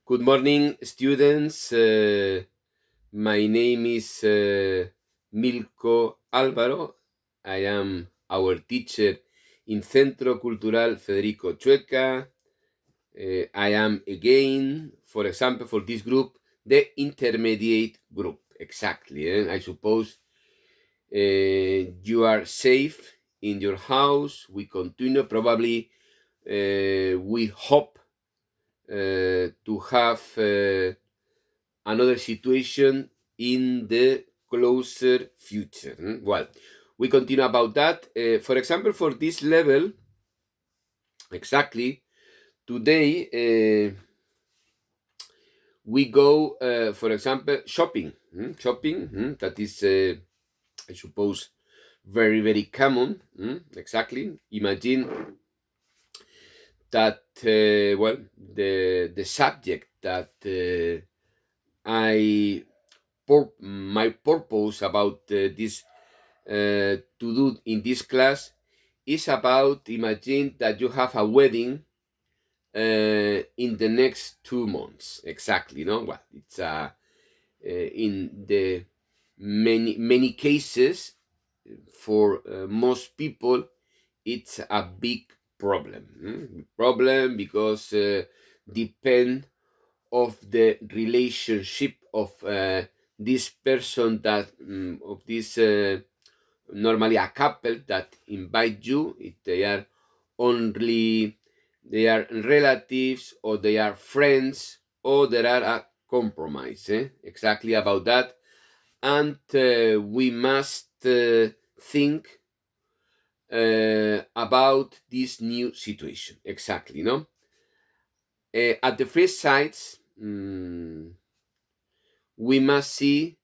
Good morning, students. My name is Milko Álvaro. I am our teacher in Centro Cultural Federico Chueca. I am again, for example, for this group, the intermediate group. Exactly. I suppose you are safe in your house. We continue. Probably we hope to have another situation in the closer future. Well, we continue about that. For example, for this level, exactly, today we go, for example, shopping. Shopping, that is, I suppose, very, very common. Exactly. Imagine that, well, the subject that my purpose about this to do in this class is about, imagine that you have a wedding in the next 2 months. Exactly, no? Well, it's in the many cases, for most people, it's a big problem. Problem because depend of the relationship of this person that of this normally a couple that invite you, if they are only they are relatives or they are friends or there are a compromise, exactly about that. And we must think about this new situation, exactly, no? At the first sites, we must see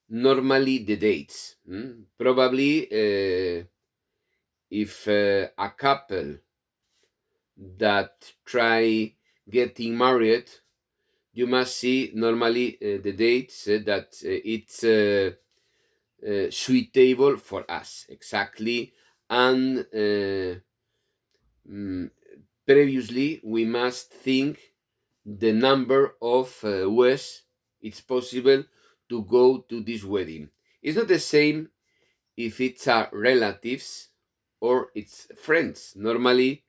normally the dates. Probably if a couple that try getting married, you must see normally the dates that it's suitable for us, exactly. And previously we must think the number of ways it's possible to go to this wedding. It's not the same if it's relatives or it's friends. Normally,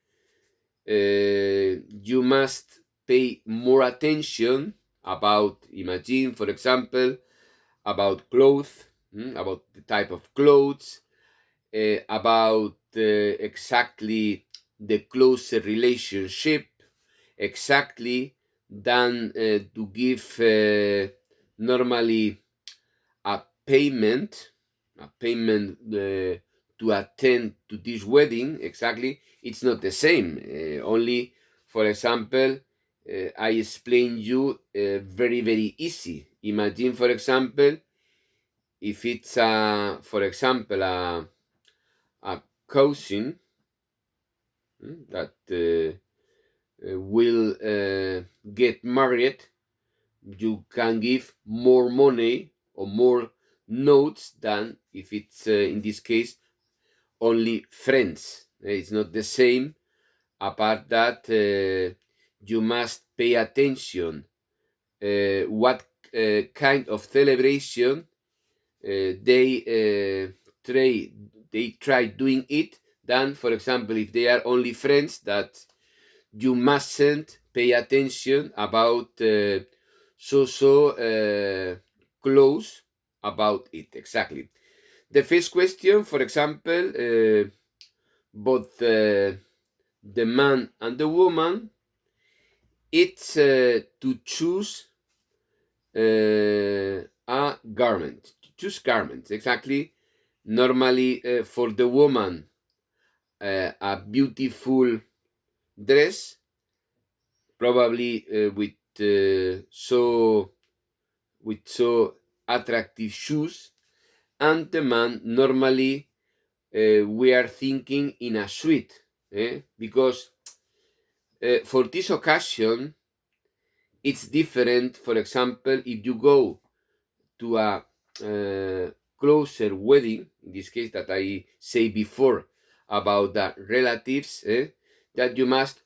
you must pay more attention about, imagine, for example, about clothes, about the type of clothes, about exactly the closer relationship, exactly than to give normally a payment to attend to this wedding. Exactly, it's not the same. Only, for example, I explain you very, very easy. Imagine, for example, if it's for example a cousin that will get married, you can give more money or more notes than if it's in this case only friends. It's not the same. Apart that, you must pay attention what kind of celebration they try doing it. Than, for example, if they are only friends, that you mustn't pay attention about close about it. Exactly. The first question, for example, both the man and the woman, it's to choose a garment. To choose garments, exactly. Normally, for the woman, a beautiful dress, probably with so attractive shoes. And the man, normally we are thinking in a suite, because for this occasion it's different. For example, if you go to a closer wedding, in this case that I say before about the relatives, that you must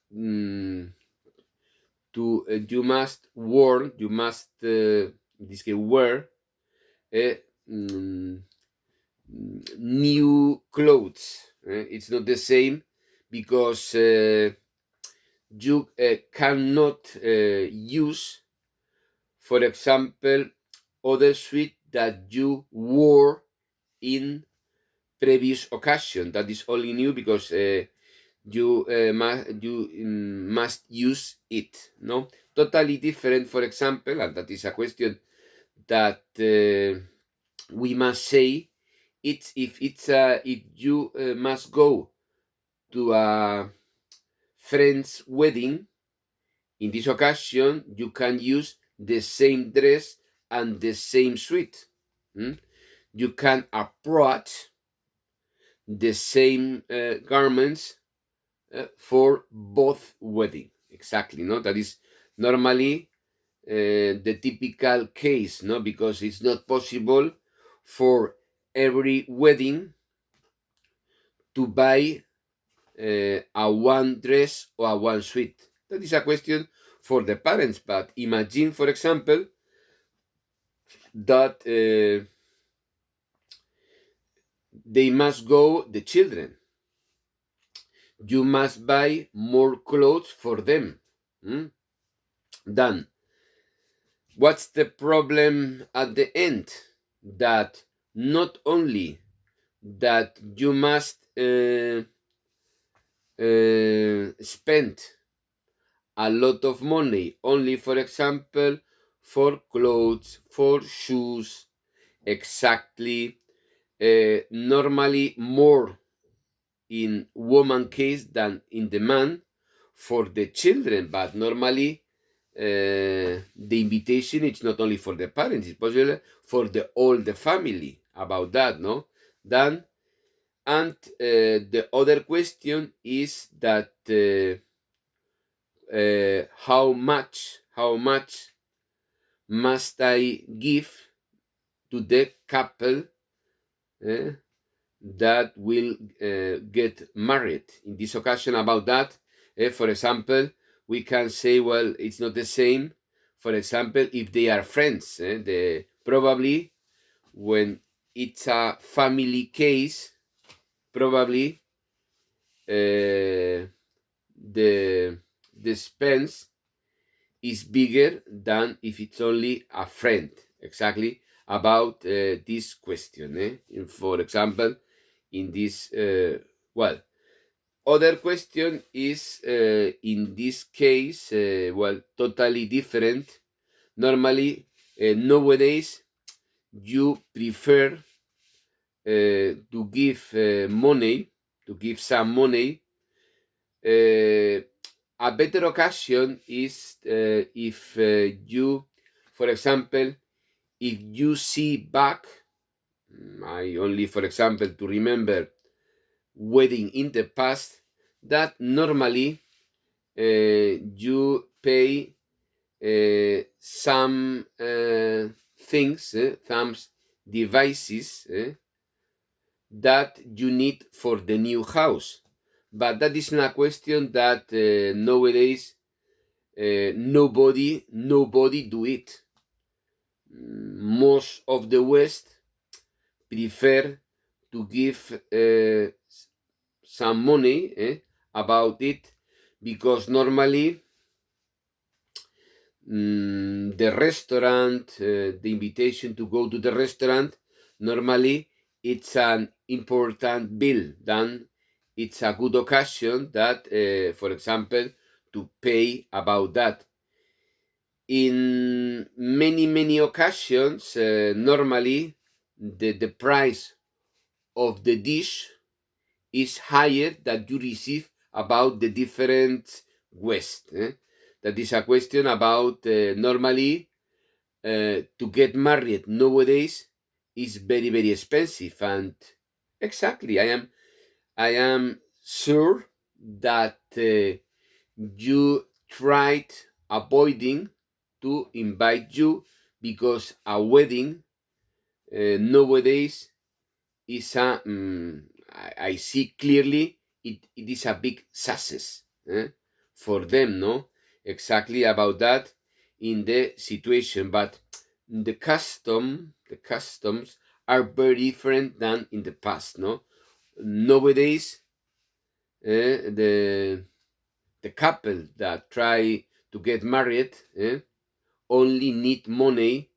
you must wear, in this case, wear new clothes. It's not the same because you cannot use, for example, other suit that you wore in previous occasion. That is only new because you must use it. No, totally different. For example, and that is a question that we must say. If you must go to a friend's wedding, in this occasion you can use the same dress and the same suit. You can approach the same garments for both wedding. Exactly, no? That is normally the typical case, no? Because it's not possible for every wedding to buy a one dress or a one suit. That is a question for the parents. But imagine, for example, that they must go, the children. You must buy more clothes for them. Then, what's the problem at the end? That not only that you must spend a lot of money only, for example, for clothes, for shoes, exactly, normally more in woman case than in the man for the children, but normally the invitation is not only for the parents, it's possible for all the family about that, no? Then, and the other question is that how much must I give to the couple that will get married? In this occasion, about that, for example, we can say, well, it's not the same. For example, if they are friends, probably when it's a family case, probably the expense is bigger than if it's only a friend. Exactly about this question. For example, in this, well, other question is in this case, well, totally different. Normally, nowadays, you prefer to give money, to give some money. A better occasion is if you, for example, if you see back, I only, for example, to remember wedding in the past, that normally you pay some things, some devices that you need for the new house. But that is not a question that nowadays nobody do it. Most of the West prefer to give some money about it, because normally the restaurant, the invitation to go to the restaurant, normally it's an important bill. Then it's a good occasion that, for example, to pay about that. In many occasions, normally the price of the dish is higher that you receive about the different West. That is a question about normally to get married nowadays is very expensive, and exactly I am sure that you tried avoiding to invite you, because a wedding nowadays is a I see clearly it is a big success for them, no? exactly about that in the situation, but the customs are very different than in the past, no? Nowadays, the couple that try to get married only need money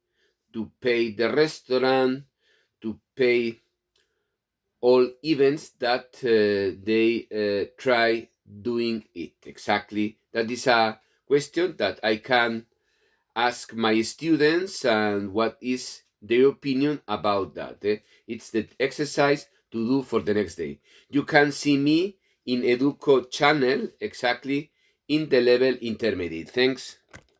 to pay the restaurant, to pay all events that they try doing it. Exactly. That is a question that I can ask my students and what is their opinion about that. It's the exercise to do for the next day. You can see me in Educo channel exactly in the level intermediate. Thanks.